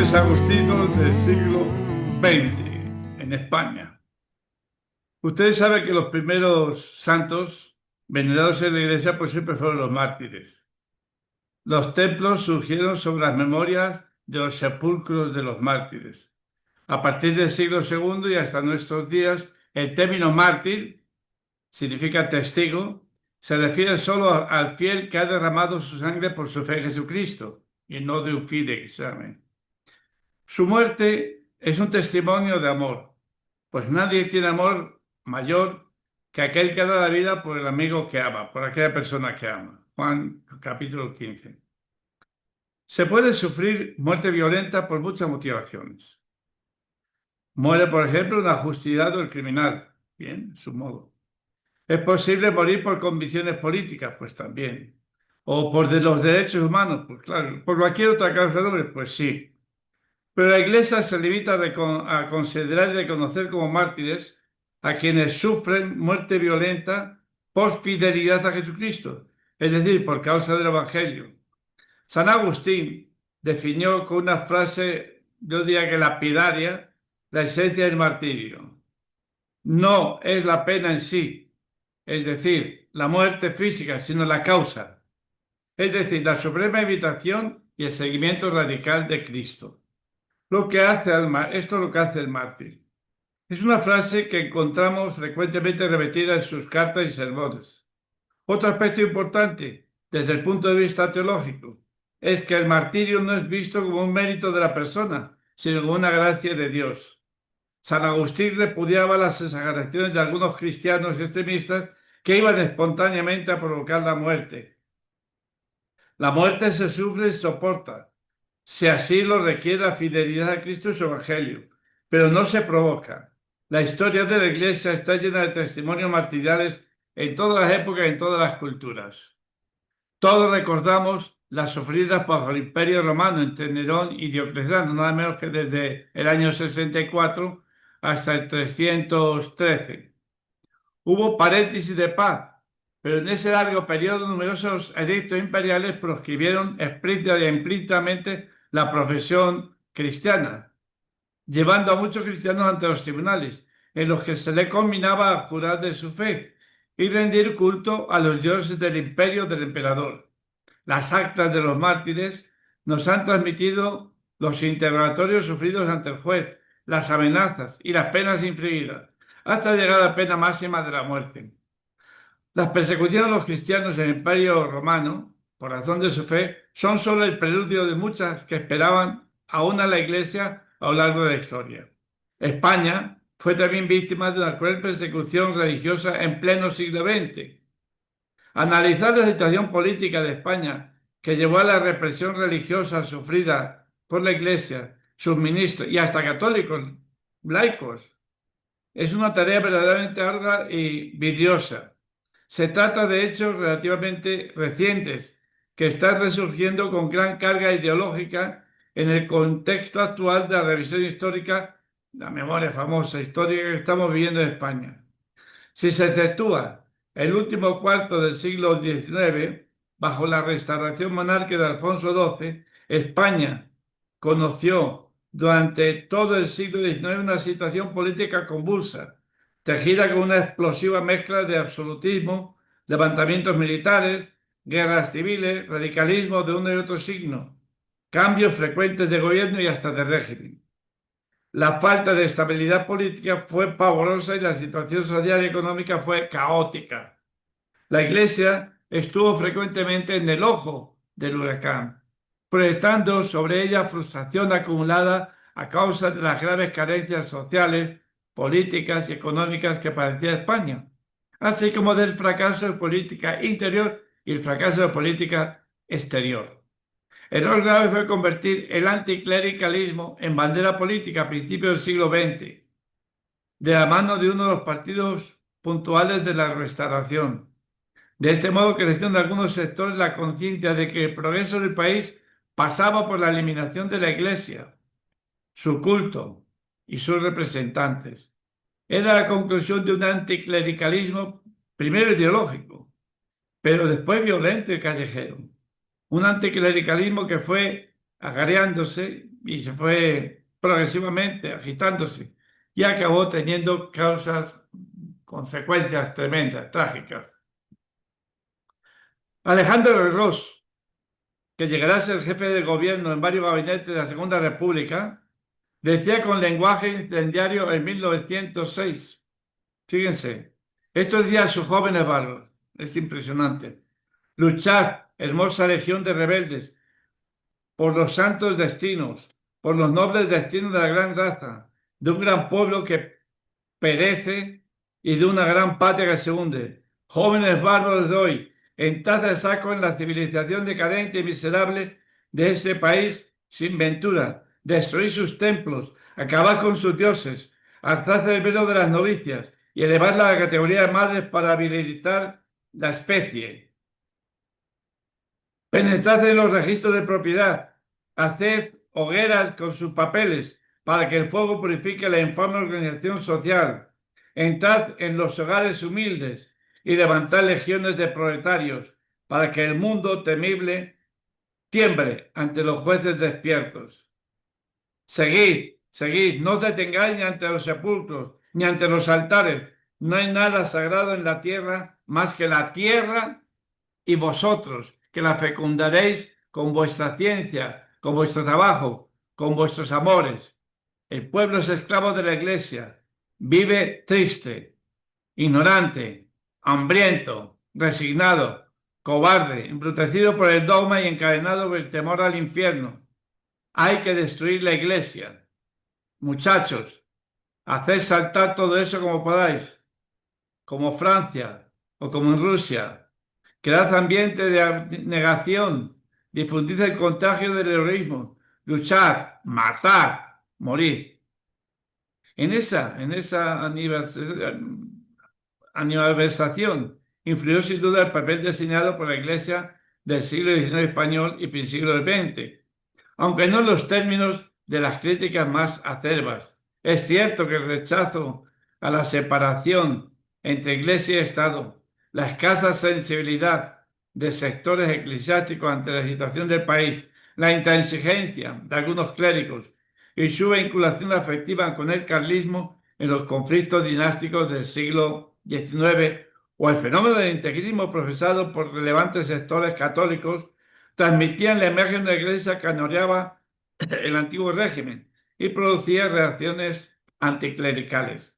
mártires agustinos del siglo XX en España. Ustedes saben que los primeros santos venerados en la iglesia pues siempre fueron los mártires. Los templos surgieron sobre las memorias de los sepulcros de los mártires. A partir del siglo II y hasta nuestros días, el término mártir significa testigo, se refiere solo al fiel que ha derramado su sangre por su fe en Jesucristo y no de un fideicomiso. Su muerte es un testimonio de amor, pues nadie tiene amor mayor que aquel que da la vida por el amigo que ama, por aquella persona que ama. Juan capítulo 15. Se puede sufrir muerte violenta por muchas motivaciones. Muere, por ejemplo, un ajusticiado o el criminal. Bien, su modo. ¿Es posible morir por convicciones políticas? Pues también. ¿O por los derechos humanos? Pues claro. ¿Por cualquier otra causa noble? Pues sí. Pero la Iglesia se limita a considerar y reconocer como mártires a quienes sufren muerte violenta por fidelidad a Jesucristo, es decir, por causa del Evangelio. San Agustín definió con una frase, yo diría que lapidaria, la esencia del martirio. No es la pena en sí, es decir, la muerte física, sino la causa, es decir, la suprema imitación y el seguimiento radical de Cristo. Esto es lo que hace el mártir. Es una frase que encontramos frecuentemente repetida en sus cartas y sermones. Otro aspecto importante, desde el punto de vista teológico, es que el martirio no es visto como un mérito de la persona, sino como una gracia de Dios. San Agustín repudiaba las exageraciones de algunos cristianos extremistas que iban espontáneamente a provocar la muerte. La muerte se sufre y soporta, si así lo requiere la fidelidad a Cristo y su Evangelio, pero no se provoca. La historia de la Iglesia está llena de testimonios martiriales en todas las épocas y en todas las culturas. Todos recordamos las sufridas bajo el Imperio Romano entre Nerón y Diocleciano, nada menos que desde el año 64 hasta el 313. Hubo paréntesis de paz, pero en ese largo periodo numerosos edictos imperiales proscribieron explícita y implícitamente la profesión cristiana, llevando a muchos cristianos ante los tribunales, en los que se les combinaba a jurar de su fe y rendir culto a los dioses del imperio del emperador. Las actas de los mártires nos han transmitido los interrogatorios sufridos ante el juez, las amenazas y las penas infligidas, hasta llegar a la pena máxima de la muerte. Las persecuciones a los cristianos en el Imperio Romano, por razón de su fe, son solo el preludio de muchas que esperaban aún a la Iglesia a lo largo de la historia. España fue también víctima de una cruel persecución religiosa en pleno siglo XX. Analizar la situación política de España que llevó a la represión religiosa sufrida por la Iglesia, sus ministros y hasta católicos laicos es una tarea verdaderamente ardua y vidriosa. Se trata de hechos relativamente recientes que están resurgiendo con gran carga ideológica en el contexto actual de la revisión histórica, la memoria famosa histórica que estamos viviendo en España. Si se efectúa el último cuarto del siglo XIX, bajo la restauración monárquica de Alfonso XII, España conoció durante todo el siglo XIX una situación política convulsa, tejida con una explosiva mezcla de absolutismo, levantamientos militares, guerras civiles, radicalismo de uno y otro signo, cambios frecuentes de gobierno y hasta de régimen. La falta de estabilidad política fue pavorosa y la situación social y económica fue caótica. La Iglesia estuvo frecuentemente en el ojo del huracán, proyectando sobre ella frustración acumulada a causa de las graves carencias sociales, políticas y económicas que padecía España, así como del fracaso de política interior y el fracaso de política exterior. El error grave fue convertir el anticlericalismo en bandera política a principios del siglo XX, de la mano de uno de los partidos puntuales de la Restauración. De este modo creció en algunos sectores la conciencia de que el progreso del país pasaba por la eliminación de la Iglesia, su culto y sus representantes. Era la conclusión de un anticlericalismo primero ideológico, pero después violento y callejero. Un anticlericalismo que fue agrareándose y se fue progresivamente agitándose y acabó teniendo consecuencias tremendas, trágicas. Alejandro Ros, que llegará a ser jefe de gobierno en varios gabinetes de la Segunda República, decía con lenguaje incendiario en 1906. Fíjense, estos días sus jóvenes bárbaros, es impresionante. Luchad, hermosa legión de rebeldes, por los santos destinos, por los nobles destinos de la gran raza, de un gran pueblo que perece y de una gran patria que se hunde. Jóvenes bárbaros de hoy, entrad al saco en la civilización decadente y miserable de este país sin ventura, destruid sus templos, acabad con sus dioses, alzad el velo de las novicias y elevadla a la categoría de madres para habilitar la especie. Penetrad en los registros de propiedad, haced hogueras con sus papeles para que el fuego purifique la infame organización social. Entrad en los hogares humildes y levantad legiones de proletarios para que el mundo temible tiemble ante los jueces despiertos. Seguid, seguid, no os detengáis ni ante los sepulcros, ni ante los altares. No hay nada sagrado en la tierra más que la tierra y vosotros, que la fecundaréis con vuestra ciencia, con vuestro trabajo, con vuestros amores. El pueblo es esclavo de la iglesia, vive triste, ignorante, hambriento, resignado, cobarde, embrutecido por el dogma y encadenado por el temor al infierno. Hay que destruir la iglesia. Muchachos, haced saltar todo eso como podáis, como Francia o como en Rusia. Cread ambiente de negación, difundid el contagio del heroísmo, luchad, matad, morid. En esa aniversación influyó sin duda el papel diseñado por la Iglesia del siglo XIX español y principios del XX, aunque no en los términos de las críticas más acerbas. Es cierto que el rechazo a la separación entre Iglesia y Estado, la escasa sensibilidad de sectores eclesiásticos ante la situación del país, la intransigencia de algunos clérigos y su vinculación afectiva con el carlismo en los conflictos dinásticos del siglo XIX o el fenómeno del integrismo profesado por relevantes sectores católicos transmitían la imagen de la Iglesia que añoreaba el antiguo régimen y producía reacciones anticlericales.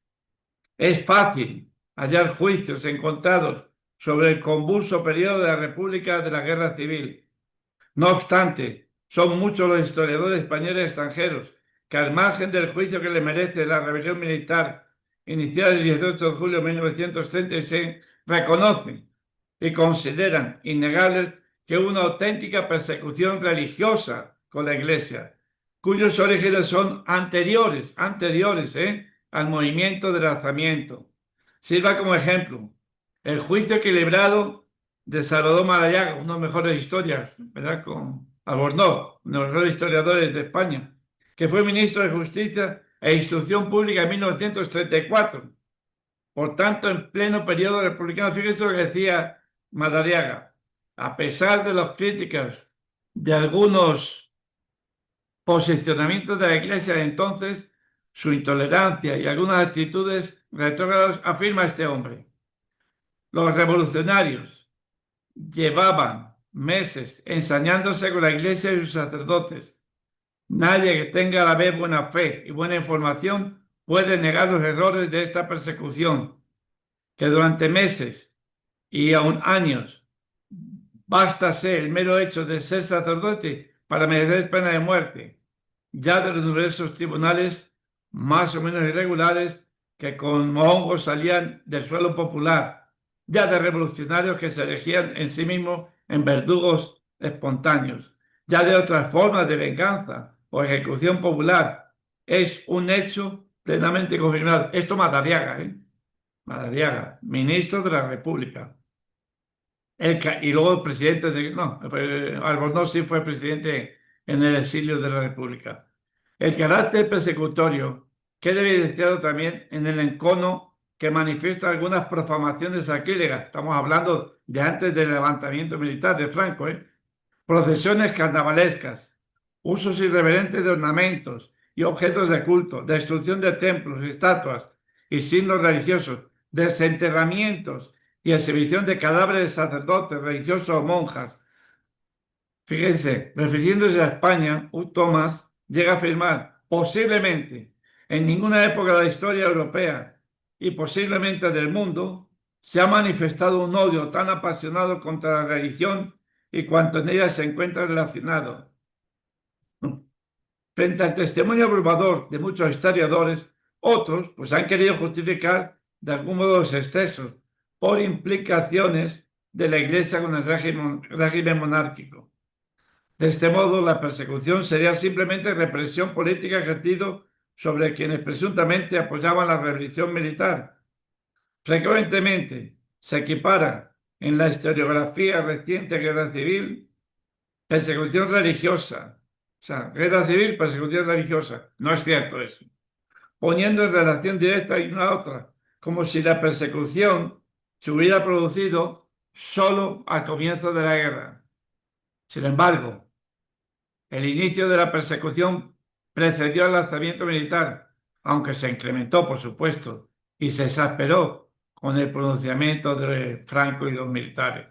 Es fácil hallar juicios encontrados sobre el convulso periodo de la República de la Guerra Civil. No obstante, son muchos los historiadores españoles y extranjeros que, al margen del juicio que le merece la rebelión militar iniciada el 18 de julio de 1936, reconocen y consideran innegable que hubo una auténtica persecución religiosa con la Iglesia, cuyos orígenes son anteriores al movimiento del alzamiento. Sirva como ejemplo el juicio equilibrado de Salvador Madariaga, una de las mejores historias, ¿verdad? Con Albornoz, uno de los mejores historiadores de España, que fue ministro de Justicia e Instrucción Pública en 1934. Por tanto, en pleno periodo republicano, fíjense lo que decía Madariaga. A pesar de las críticas de algunos posicionamientos de la Iglesia de entonces, su intolerancia y algunas actitudes retrógradas, afirma este hombre. Los revolucionarios llevaban meses ensañándose con la Iglesia y sus sacerdotes. Nadie que tenga a la vez buena fe y buena información puede negar los errores de esta persecución, que durante meses y aún años basta ser el mero hecho de ser sacerdote para merecer pena de muerte, ya de los numerosos tribunales más o menos irregulares que como hongos salían del suelo popular, ya de revolucionarios que se erigían en sí mismos en verdugos espontáneos, ya de otras formas de venganza o ejecución popular. Es un hecho plenamente confirmado. Esto Madariaga, Madariaga, ministro de la República. Y luego presidente de... No, Albornoz sí fue presidente en el exilio de la República. El carácter persecutorio queda evidenciado también en el encono que manifiesta algunas profanaciones sacrílegas. Estamos hablando de antes del levantamiento militar de Franco, procesiones carnavalescas, usos irreverentes de ornamentos y objetos de culto, destrucción de templos, estatuas y signos religiosos, desenterramientos y exhibición de cadáveres de sacerdotes, religiosos o monjas. Fíjense, refiriéndose a España, Thomas llega a afirmar, posiblemente en ninguna época de la historia europea y posiblemente del mundo, se ha manifestado un odio tan apasionado contra la religión y cuanto en ella se encuentra relacionado. Frente al testimonio abrumador de muchos historiadores, otros pues han querido justificar de algún modo los excesos por implicaciones de la Iglesia con el régimen monárquico. De este modo, la persecución sería simplemente represión política ejercida sobre quienes presuntamente apoyaban la revolución militar. Frecuentemente se equipara en la historiografía reciente guerra civil, persecución religiosa. O sea, guerra civil, persecución religiosa. No es cierto eso. Poniendo en relación directa y una a otra, como si la persecución se hubiera producido solo al comienzo de la guerra. Sin embargo, el inicio de la persecución precedió al lanzamiento militar, aunque se incrementó, por supuesto, y se exasperó con el pronunciamiento de Franco y los militares.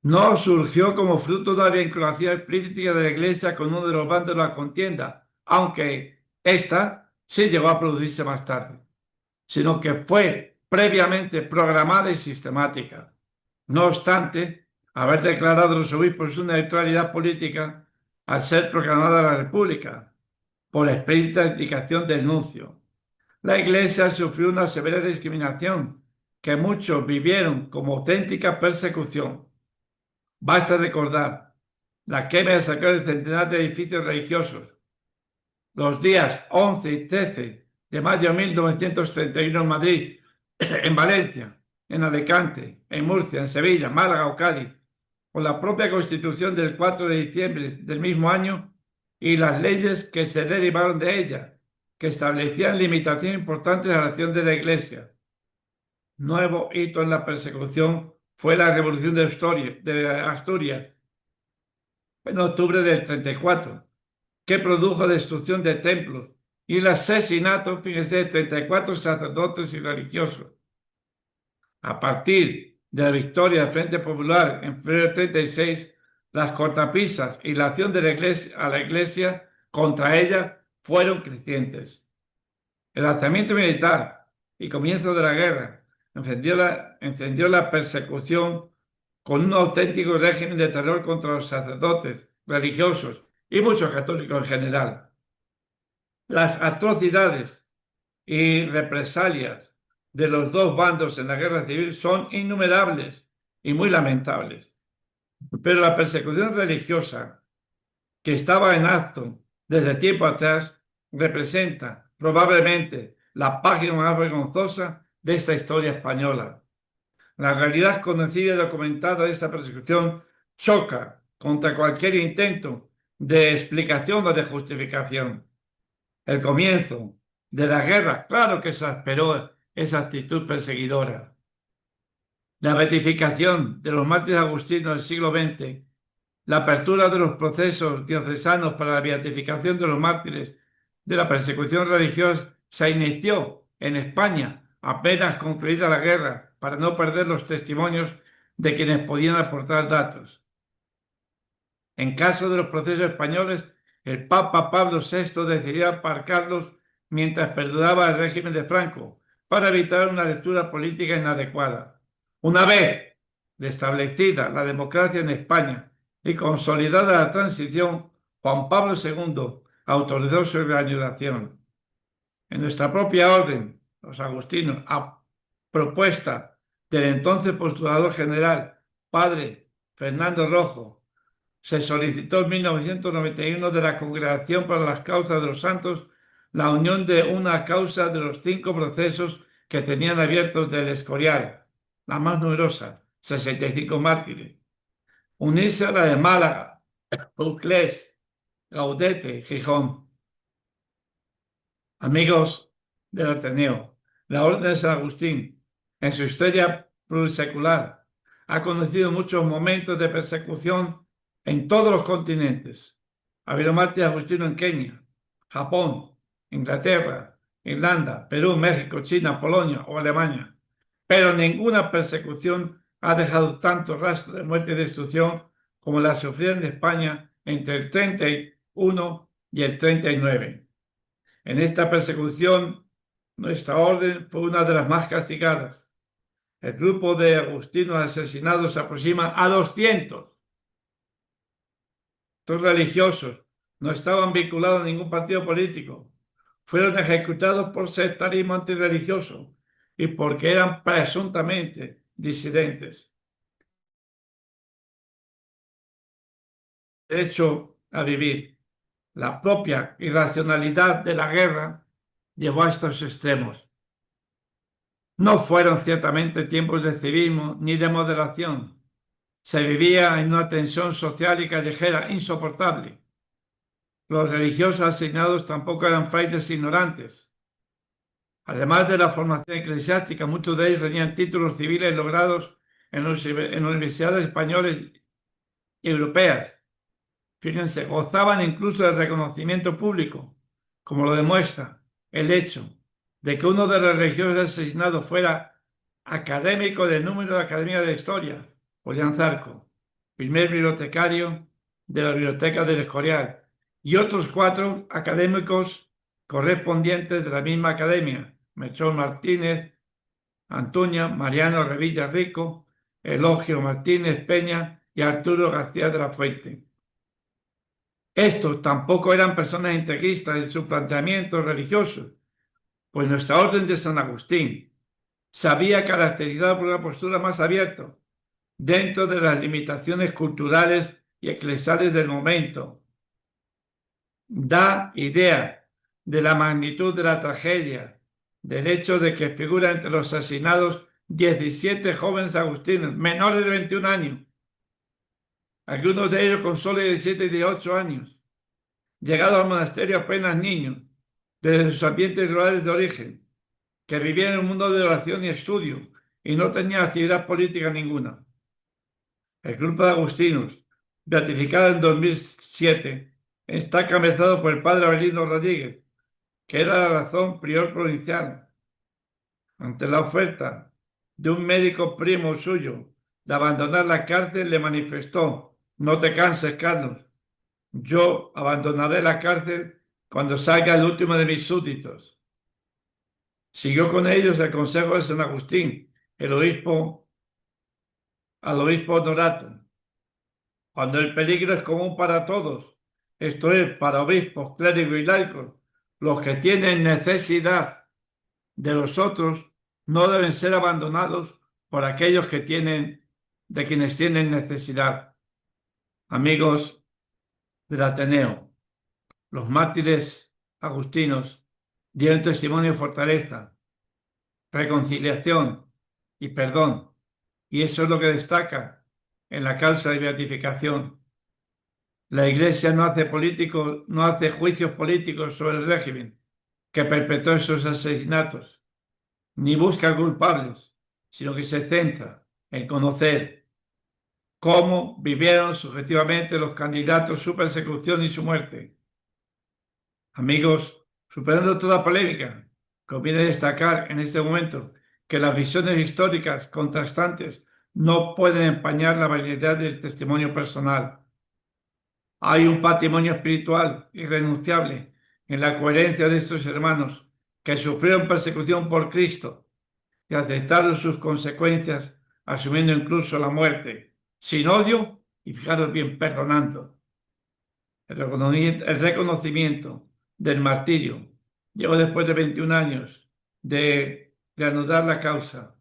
No surgió como fruto de la vinculación explícita de la Iglesia con uno de los bandos de la contienda, aunque esta sí llegó a producirse más tarde, sino que fue previamente programada y sistemática. No obstante, haber declarado los obispos su neutralidad política al ser proclamada la República, por explícita indicación del nuncio. La Iglesia sufrió una severa discriminación que muchos vivieron como auténtica persecución. Basta recordar la quema y saqueo de centenares de edificios religiosos los días 11 y 13 de mayo de 1931 en Madrid, en Valencia, en Alicante, en Murcia, en Sevilla, Málaga o Cádiz, con la propia Constitución del 4 de diciembre del mismo año y las leyes que se derivaron de ella, que establecían limitaciones importantes a la acción de la Iglesia. Nuevo hito en la persecución fue la Revolución de Asturias, en octubre del 34, que produjo destrucción de templos y el asesinato, fíjense, de 34 sacerdotes y religiosos. A partir de la victoria del Frente Popular en febrero del 36, las cortapisas y la acción de la iglesia contra ella fueron crecientes. El lanzamiento militar y comienzo de la guerra encendió la persecución con un auténtico régimen de terror contra los sacerdotes, religiosos y muchos católicos en general. Las atrocidades y represalias de los dos bandos en la guerra civil son innumerables y muy lamentables. Pero la persecución religiosa que estaba en acto desde tiempo atrás representa probablemente la página más vergonzosa de esta historia española. La realidad conocida y documentada de esta persecución choca contra cualquier intento de explicación o de justificación. El comienzo de la guerra, claro que exasperó esa actitud perseguidora. La beatificación de los mártires agustinos del siglo XX, la apertura de los procesos diocesanos para la beatificación de los mártires de la persecución religiosa se inició en España apenas concluida la guerra para no perder los testimonios de quienes podían aportar datos. En caso de los procesos españoles, el Papa Pablo VI decidió aparcarlos mientras perduraba el régimen de Franco para evitar una lectura política inadecuada. Una vez restablecida la democracia en España y consolidada la transición, Juan Pablo II autorizó su reanudación. En nuestra propia orden, los agustinos, a propuesta del entonces postulador general, padre Fernando Rojo, se solicitó en 1991 de la Congregación para las Causas de los Santos la unión de una causa de los 5 procesos que tenían abiertos del Escorial, la más numerosa, 65 mártires. Unirse a la de Málaga, Uclés, Gaudete, Gijón. Amigos del Ateneo, la Orden de San Agustín, en su historia plurisecular, ha conocido muchos momentos de persecución en todos los continentes. Ha habido mártires agustinos en Kenia, Japón, Inglaterra, Irlanda, Perú, México, China, Polonia o Alemania. Pero ninguna persecución ha dejado tanto rastro de muerte y destrucción como la sufrida en España entre el 31 y el 39. En esta persecución, nuestra orden fue una de las más castigadas. El grupo de agustinos asesinados se aproxima a 200. Estos religiosos no estaban vinculados a ningún partido político. Fueron ejecutados por sectarismo antirreligioso y porque eran presuntamente disidentes. Derecho a vivir. La propia irracionalidad de la guerra llevó a estos extremos. No fueron ciertamente tiempos de civismo ni de moderación. Se vivía en una tensión social y callejera insoportable. Los religiosos asignados tampoco eran frailes ignorantes. Además de la formación eclesiástica, muchos de ellos tenían títulos civiles logrados en universidades españolas y europeas. Fíjense, gozaban incluso del reconocimiento público, como lo demuestra el hecho de que uno de los religiosos asesinados fuera académico del número de Academia de Historia, Julián Zarco, primer bibliotecario de la Biblioteca del Escorial, y otros 4 académicos correspondientes de la misma academia, Melchor Martínez, Antuña, Mariano Revilla Rico, Elogio Martínez Peña y Arturo García de la Fuente. Estos tampoco eran personas integristas en su planteamiento religioso, pues nuestra orden de San Agustín se había caracterizado por una postura más abierta, dentro de las limitaciones culturales y eclesiales del momento. Da idea de la magnitud de la tragedia, del hecho de que figura entre los asesinados 17 jóvenes agustinos, menores de 21 años, algunos de ellos con solo 17 y 18 años, llegados al monasterio apenas niños, desde sus ambientes rurales de origen, que vivían en un mundo de oración y estudio y no tenían actividad política ninguna. El grupo de agustinos, beatificado en 2007, está encabezado por el padre Abelino Rodríguez, que era la razón prior provincial. Ante la oferta de un médico primo suyo de abandonar la cárcel, le manifestó: no te canses, Carlos, yo abandonaré la cárcel cuando salga el último de mis súbditos. Siguió con ellos el consejo de San Agustín, al obispo Honorato. Cuando el peligro es común para todos, esto es, para obispos, clérigos y laicos, los que tienen necesidad de los otros no deben ser abandonados por aquellos de quienes tienen necesidad. Amigos del Ateneo, los mártires agustinos dieron testimonio de fortaleza, reconciliación y perdón, y eso es lo que destaca en la causa de beatificación. La Iglesia no hace juicios políticos sobre el régimen que perpetró esos asesinatos, ni busca culpables, sino que se centra en conocer cómo vivieron subjetivamente los candidatos su persecución y su muerte. Amigos, superando toda polémica, conviene destacar en este momento que las visiones históricas contrastantes no pueden empañar la validez del testimonio personal. Hay un patrimonio espiritual irrenunciable en la coherencia de estos hermanos que sufrieron persecución por Cristo y aceptaron sus consecuencias, asumiendo incluso la muerte, sin odio y, fijaros bien, perdonando. El reconocimiento del martirio llegó después de 21 años de reanudar la causa.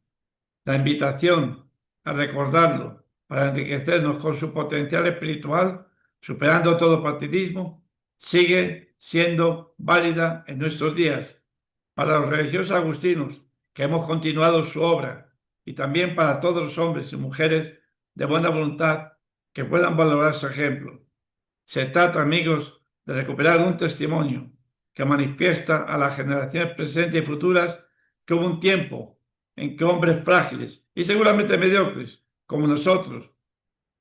La invitación a recordarlo para enriquecernos con su potencial espiritual, superando todo partidismo, sigue siendo válida en nuestros días para los religiosos agustinos que hemos continuado su obra y también para todos los hombres y mujeres de buena voluntad que puedan valorar su ejemplo. Se trata, amigos, de recuperar un testimonio que manifiesta a las generaciones presentes y futuras que hubo un tiempo en que hombres frágiles y seguramente mediocres, como nosotros,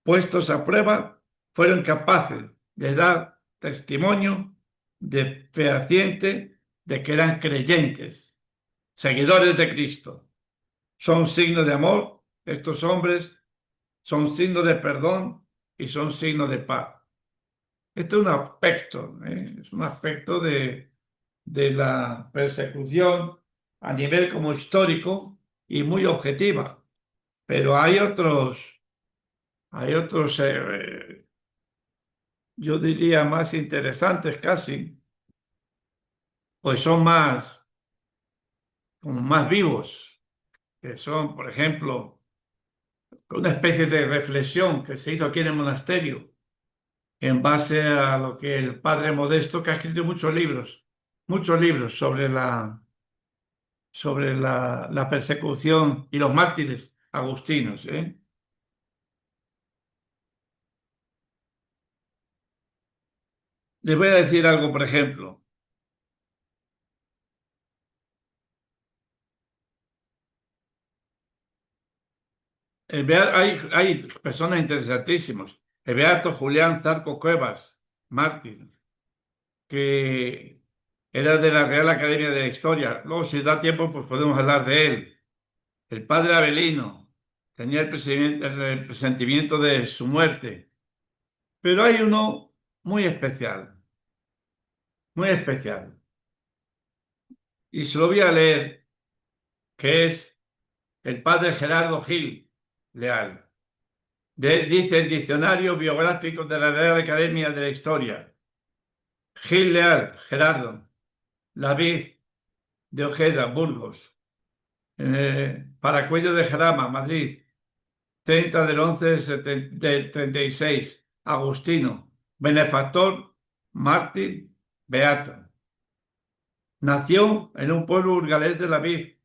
puestos a prueba, fueron capaces de dar testimonio fehaciente de que eran creyentes, seguidores de Cristo. Son signos de amor, estos hombres son signos de perdón y son signos de paz. Este es un aspecto de la persecución a nivel como histórico y muy objetiva. Pero hay otros, yo diría más interesantes casi, pues son más, como más vivos, que son, por ejemplo, una especie de reflexión que se hizo aquí en el monasterio en base a lo que el padre Modesto, que ha escrito muchos libros sobre la persecución y los mártires agustinos, ¿eh? Les voy a decir algo, por ejemplo. Hay personas interesantísimas. El beato Julián Zarco Cuevas, mártir, que era de la Real Academia de la Historia. Luego, si da tiempo, pues podemos hablar de él. El padre Avelino tenía el presentimiento de su muerte. Pero hay uno muy especial. Y se lo voy a leer, que es el padre Gerardo Gil Leal. Dice el Diccionario Biográfico de la Real Academia de la Historia. Gil Leal, Gerardo, David de Ojeda, Burgos, Paracuello de Jarama, Madrid, 30 del 11 del 36, Agustino, benefactor, mártir, beato. Nació en un pueblo burgalés de la Vid,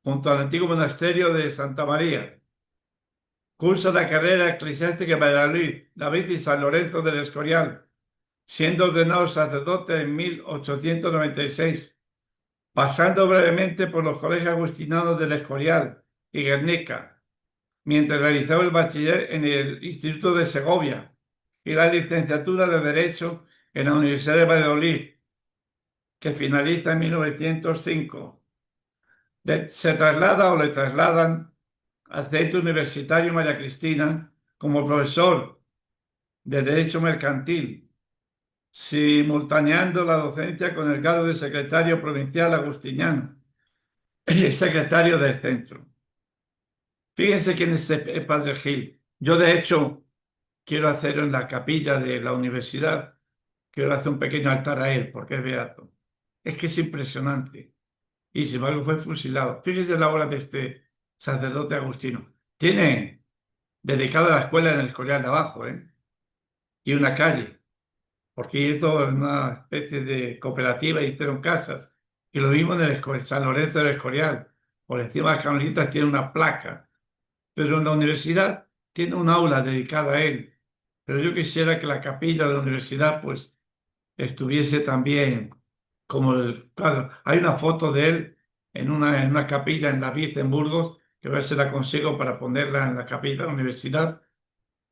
junto al antiguo monasterio de Santa María. Cursa la carrera eclesiástica en Valladolid, la Vid y San Lorenzo del Escorial, siendo ordenado sacerdote en 1896, pasando brevemente por los colegios agustinanos del Escorial y Guernica, mientras realizaba el bachiller en el Instituto de Segovia y la licenciatura de Derecho en la Universidad de Valladolid, que finaliza en 1905. Se traslada o le trasladan al Centro Universitario María Cristina como profesor de Derecho Mercantil, simultaneando la docencia con el grado de secretario provincial agustiniano y secretario del centro. Fíjense quién es el padre Gil. Yo, de hecho, quiero hacer en la capilla de la universidad, quiero hacer un pequeño altar a él, porque es beato. Es que es impresionante. Y sin embargo fue fusilado. Fíjense la obra de este sacerdote agustino. Tiene dedicada a la escuela en el Escorial de abajo, ¿eh? Y una calle, porque hizo una especie de cooperativa y hicieron casas. Y lo mismo en el San Lorenzo del Escorial. Por encima de las camonitas tiene una placa. Pero en la universidad tiene un aula dedicada a él. Pero yo quisiera que la capilla de la universidad pues estuviese también como el cuadro. Hay una foto de él en una capilla en la Vid en Burgos, que a ver si la consigo para ponerla en la capilla de la universidad.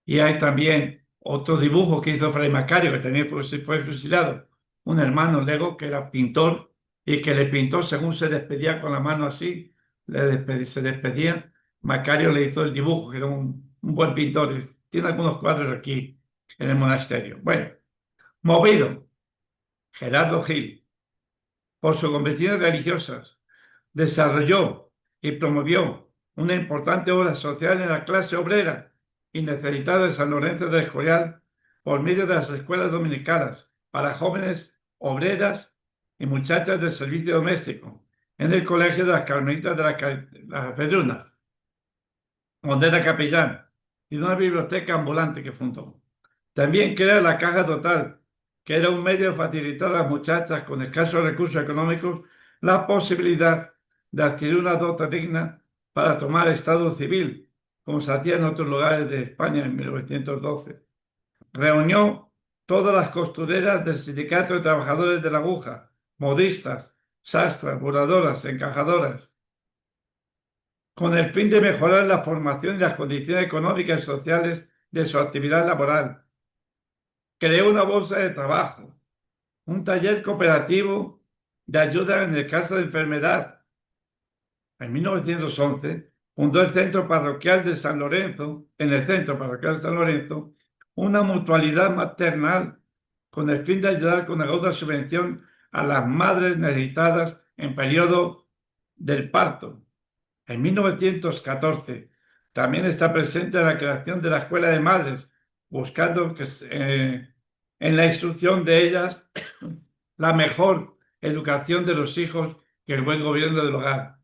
Y hay también otro dibujo que hizo Fray Macario, que también fue fusilado. Un hermano Lego que era pintor y que le pintó según se despedía con la mano así, se despedía. Macario le hizo el dibujo, que era un buen pintor. Tiene algunos cuadros aquí en el monasterio. Bueno, movido, Gerardo Gil, por sus convicciones religiosas, desarrolló y promovió una importante obra social en la clase obrera y necesitada de San Lorenzo del Escorial por medio de las escuelas dominicales para jóvenes obreras y muchachas de servicio doméstico en el Colegio de las Carmelitas de las Vedrunas, donde era capellán, y de una biblioteca ambulante que fundó. También crea la Caja Total, que era un medio de facilitar a las muchachas con escasos recursos económicos la posibilidad de adquirir una dota digna para tomar estado civil, como se hacía en otros lugares de España en 1912. Reunió todas las costureras del Sindicato de Trabajadores de la Aguja, modistas, sastras, bordadoras, encajadoras, con el fin de mejorar la formación y las condiciones económicas y sociales de su actividad laboral. Creó una bolsa de trabajo, un taller cooperativo de ayuda en el caso de enfermedad. En 1911 fundó el Centro Parroquial de San Lorenzo, en el Centro Parroquial de San Lorenzo, una mutualidad maternal con el fin de ayudar con aguda subvención a las madres necesitadas en periodo del parto. En 1914 también está presente la creación de la Escuela de Madres, buscando que en la instrucción de ellas la mejor educación de los hijos y el buen gobierno del hogar.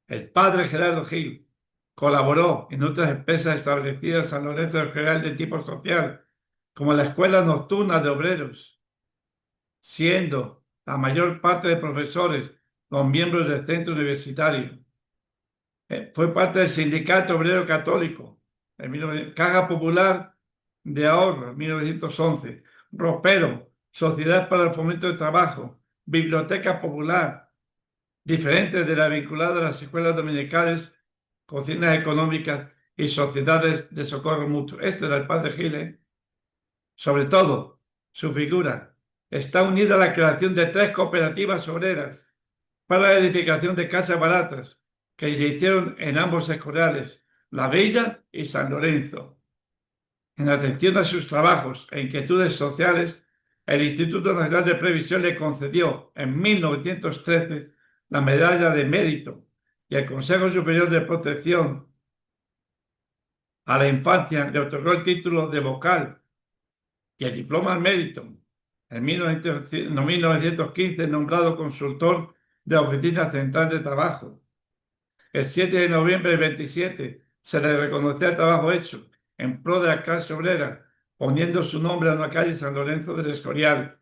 El padre Gerardo Gil colaboró en otras empresas establecidas en San Lorenzo del Escorial de tipo social, como la Escuela Nocturna de Obreros, siendo la mayor parte de profesores los miembros del centro universitario. Fue parte del Sindicato Obrero Católico, Caja Popular de Ahorro, en 1911, Ropero, Sociedad para el Fomento del Trabajo, Biblioteca Popular, diferentes de la vinculada a las escuelas dominicales, cocinas económicas y sociedades de socorro mutuo. Este era el padre Giles. Sobre todo, su figura está unida a la creación de 3 cooperativas obreras para la edificación de casas baratas que se hicieron en ambos escolares, La Villa y San Lorenzo. En atención a sus trabajos e inquietudes sociales, el Instituto Nacional de Previsión le concedió en 1913 la Medalla de Mérito y el Consejo Superior de Protección a la Infancia le otorgó el título de vocal y el diploma al mérito. En 1915 nombrado consultor de la Oficina Central de Trabajo. El 7 de noviembre del 27 se le reconoció el trabajo hecho en pro de la clase obrera, poniendo su nombre a una calle San Lorenzo del Escorial.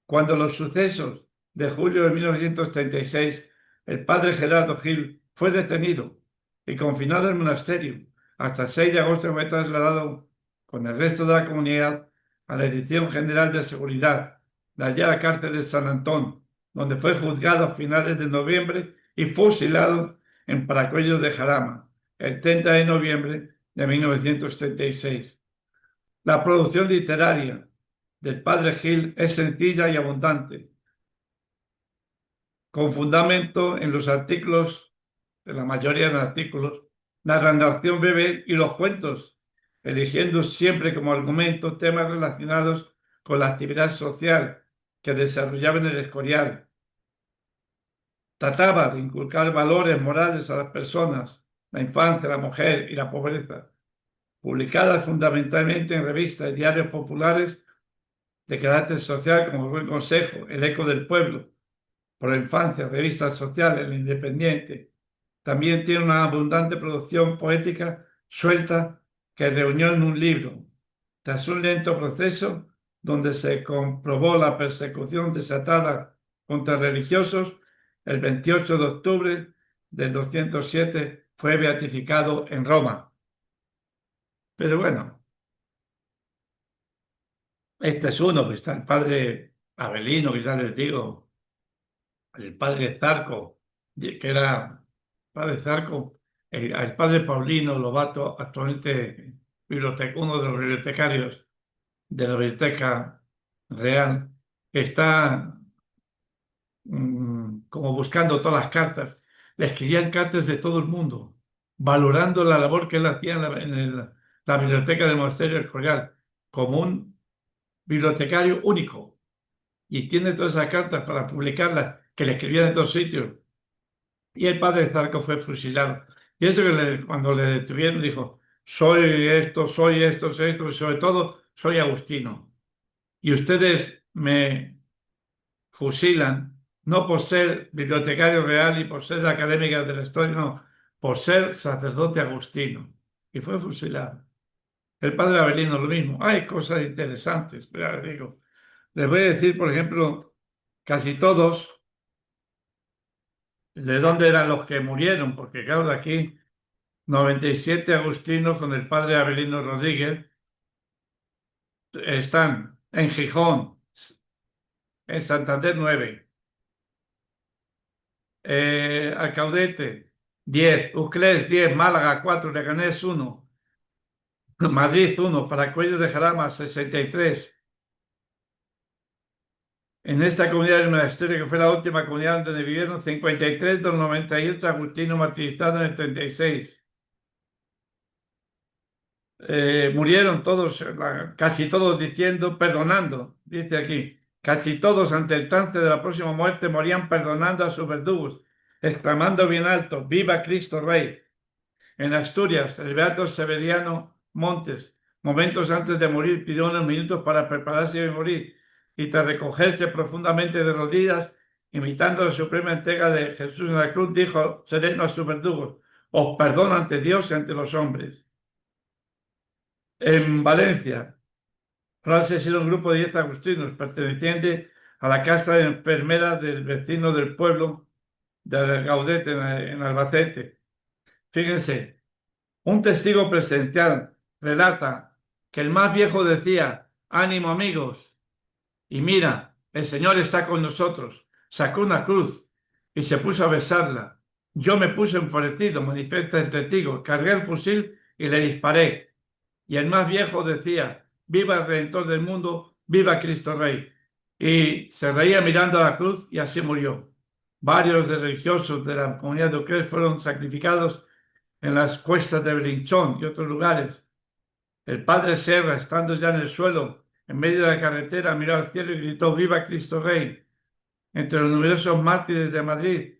Cuando los sucesos de julio de 1936, el padre Gerardo Gil fue detenido y confinado en el monasterio. Hasta el 6 de agosto fue trasladado con el resto de la comunidad a la Dirección General de Seguridad, de allá a la cárcel de San Antón, donde fue juzgado a finales de noviembre y fusilado en Paracuellos de Jarama, el 30 de noviembre de 1936. La producción literaria del padre Gil es sencilla y abundante, con fundamento en los artículos, en la mayoría de los artículos, la narración breve y los cuentos, eligiendo siempre como argumento temas relacionados con la actividad social que desarrollaba en el Escorial. Trataba de inculcar valores morales a las personas, la infancia, la mujer y la pobreza, publicadas fundamentalmente en revistas y diarios populares de carácter social como El Buen Consejo, El Eco del Pueblo, Por la Infancia, Revistas Sociales, El Independiente. También tiene una abundante producción poética suelta que reunió en un libro. Tras un lento proceso donde se comprobó la persecución desatada contra religiosos, el 28 de octubre del 207 fue beatificado en Roma. Pero bueno, este es uno, que está el padre Avelino, que ya les digo, el padre Zarco, que era padre Zarco, el padre Paulino Lobato, actualmente uno de los bibliotecarios de la Biblioteca Real, que está como buscando todas las cartas. Le escribían cartas de todo el mundo, valorando la labor que él hacía la biblioteca del Monasterio del Escorial, como un bibliotecario único. Y tiene todas esas cartas para publicarlas, que le escribían en todos sitios. Y el padre Zarco fue fusilado. Y eso que cuando le detuvieron dijo, soy esto, soy esto, soy esto, y sobre todo soy agustino. Y ustedes me fusilan no por ser bibliotecario real y por ser académica de la historia, no, por ser sacerdote agustino. Y fue fusilado. El padre Avelino lo mismo. Hay cosas interesantes, pero les digo, les voy a decir, por ejemplo, casi todos de dónde eran los que murieron, porque claro, de aquí 97 agustinos con el padre Avelino Rodríguez están en Gijón, en Santander 9, Alcaudete 10, Uclés 10, Málaga 4, Leganés 1, Madrid 1, Paracuellos de Jarama 63. En esta comunidad del monasterio, que fue la última comunidad donde vivieron 53 de los 98 agustinos martirizados en el 36. Murieron todos, casi todos diciendo, perdonando, dice aquí, casi todos ante el trance de la próxima muerte morían perdonando a sus verdugos, exclamando bien alto, ¡Viva Cristo Rey! En Asturias, el beato Severiano Montes, momentos antes de morir, pidió unos minutos para prepararse a morir y tras recogerse profundamente de rodillas, imitando la suprema entrega de Jesús en la cruz, dijo sereno a sus verdugos, os perdono ante Dios y ante los hombres. En Valencia, Francia ha sido un grupo de 10 agustinos perteneciente a la casta de enfermeras del vecino del pueblo de Gaudete en Albacete. Fíjense, un testigo presencial relata que el más viejo decía, ánimo amigos, y mira, el Señor está con nosotros. Sacó una cruz y se puso a besarla. Yo me puse enfurecido, manifiesta el testigo, cargué el fusil y le disparé. Y el más viejo decía, viva el Redentor del mundo, viva Cristo Rey. Y se reía mirando a la cruz y así murió. Varios de religiosos de la comunidad de Ucrania fueron sacrificados en las cuestas de Belinchón y otros lugares. El padre Serra, estando ya en el suelo, en medio de la carretera, miró al cielo y gritó, ¡Viva Cristo Rey! Entre los numerosos mártires de Madrid,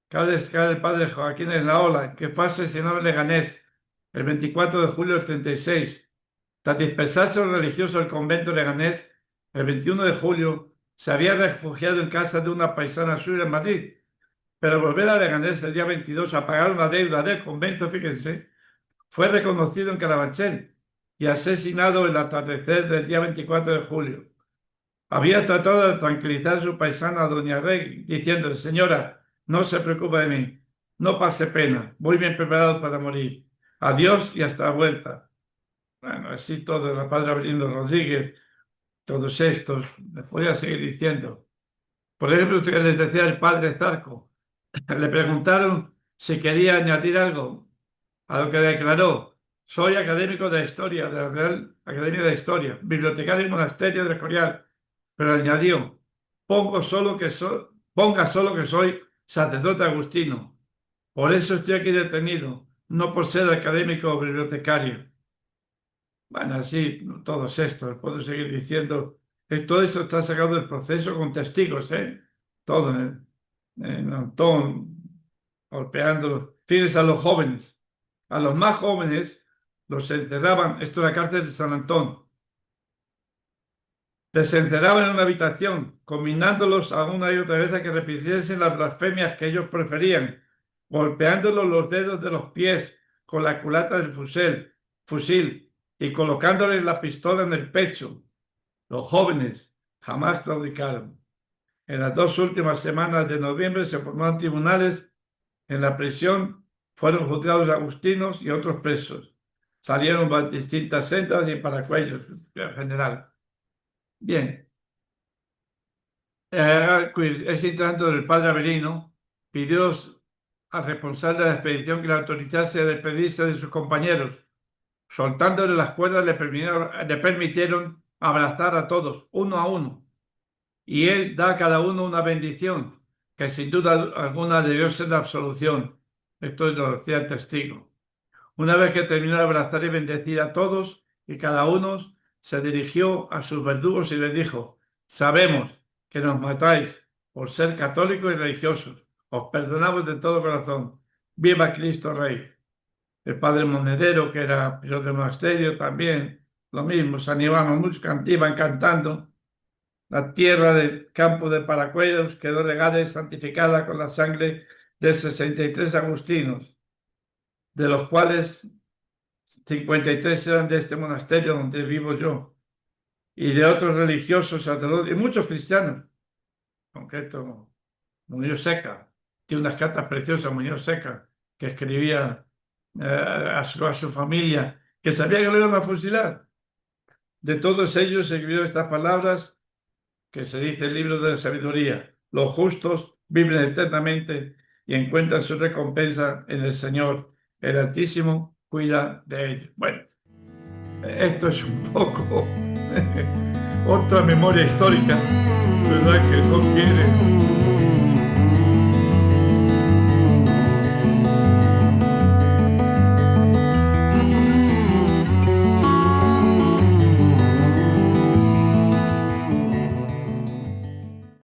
cabe destacar el padre Joaquín Esnaola, que fue asesinado en Leganés el 24 de julio del 36. Tras dispersarse los religiosos del convento de Leganés, el 21 de julio se había refugiado en casa de una paisana suya en Madrid, pero al volver a Leganés el día 22 a pagar una deuda del convento, fíjense, fue reconocido en Carabanchel y asesinado el atardecer del día 24 de julio. Había tratado de tranquilizar a su paisana, doña Rey, diciendo, señora, no se preocupe de mí, no pase pena, voy bien preparado para morir. Adiós y hasta la vuelta. Bueno, así todo, la padre Abelino Rodríguez, todos estos, les podía seguir diciendo. Por ejemplo, les decía el padre Zarco, le preguntaron si quería añadir algo, a lo que declaró, soy académico de Historia, de la Real Academia de Historia, bibliotecario y monasterio de Escorial, pero añadió, ponga solo que soy sacerdote agustino. Por eso estoy aquí detenido, no por ser académico o bibliotecario. Bueno, así, todos estos, puedo seguir diciendo, todo esto está sacado del proceso con testigos, ¿eh? Todo, en Antón, golpeándolos. Fíjense a los jóvenes. A los más jóvenes los encerraban, esto es la cárcel de San Antón, les encerraban en una habitación, combinándolos a una y otra vez a que repitiesen las blasfemias que ellos preferían, golpeándolos los dedos de los pies con la culata del fusil y colocándoles la pistola en el pecho. Los jóvenes jamás claudicaron. En las 2 últimas semanas de noviembre se formaron tribunales en la prisión, fueron juzgados agustinos y otros presos. Salieron por distintas sendas y paracuellos en general. Bien, ese intento del padre Avelino pidió al responsable de la expedición que le autorizase a despedirse de sus compañeros. Soltándole las cuerdas le permitieron abrazar a todos, uno a uno. Y él da a cada uno una bendición, que sin duda alguna debió ser la absolución. Esto lo decía el testigo. Una vez que terminó de abrazar y bendecir a todos y cada uno, se dirigió a sus verdugos y les dijo, sabemos que nos matáis por ser católicos y religiosos. Os perdonamos de todo corazón. ¡Viva Cristo Rey! El padre Monedero, que era prior del monasterio, también lo mismo, se animaban mucho, iban cantando. La tierra del campo de Paracuellos quedó regada y santificada con la sangre de 63 agustinos, de los cuales 53 eran de este monasterio donde vivo yo, y de otros religiosos, sacerdotes, y muchos cristianos, en concreto Muñoz Seca, tiene unas cartas preciosas, Muñoz Seca, que escribía a su familia, que sabía que lo iban a fusilar. De todos ellos se escribió estas palabras que se dice el libro de la sabiduría. Los justos viven eternamente y encuentran su recompensa en el Señor. El Altísimo cuida de ellos. Bueno. Esto es un poco otra memoria histórica, ¿verdad? Que no quiere